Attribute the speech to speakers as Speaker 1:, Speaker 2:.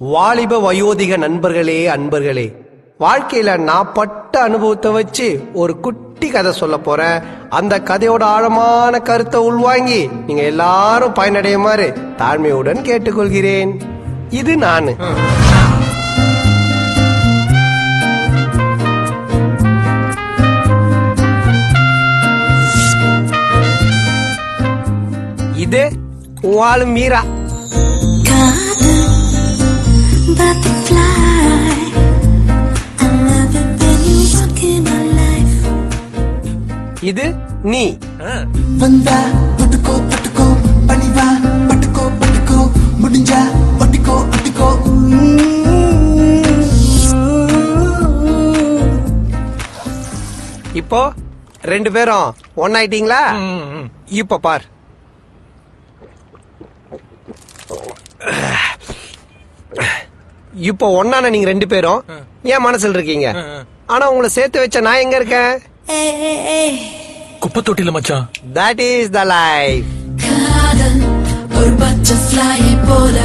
Speaker 1: வாலிப வயோதிக நண்பர்களே, அன்பர்களே, வாழ்க்கையில நான் பட்ட அனுபவத்தை வச்சு ஒரு குட்டி கதை சொல்ல போறேன். அந்த கதையோட ஆழமான கருத்தை உள்வாங்கி நீங்க எல்லாரும் பயனடையுமாறு தாழ்மையுடன் கேட்டுக்கொள்கிறேன். இது நானு. இது உன் மீரா. இது நீ.
Speaker 2: வந்தா பட்டுக்கோ பட்டுக்கோ பணிவா பட்டுக்கோ பட்டுக்கோ முடிஞ்சா ஒட்டிக்கோ ஒட்டிக்கோ.
Speaker 1: இப்போ ரெண்டு பேரும் ஒன்னாயிட்டீங்களா? இப்ப பார். இப்போ ஒன்னான நீங்க ரெண்டு பேரும் ஏன் மனசுல இருக்கீங்க. ஆனா உங்களை சேர்த்து வச்ச நான் எங்க இருக்கேன்?
Speaker 3: குப்பை தொட்டில மச்சான்.
Speaker 1: That is the life.
Speaker 2: ஒரு பட்டர்ஃப்ளை போல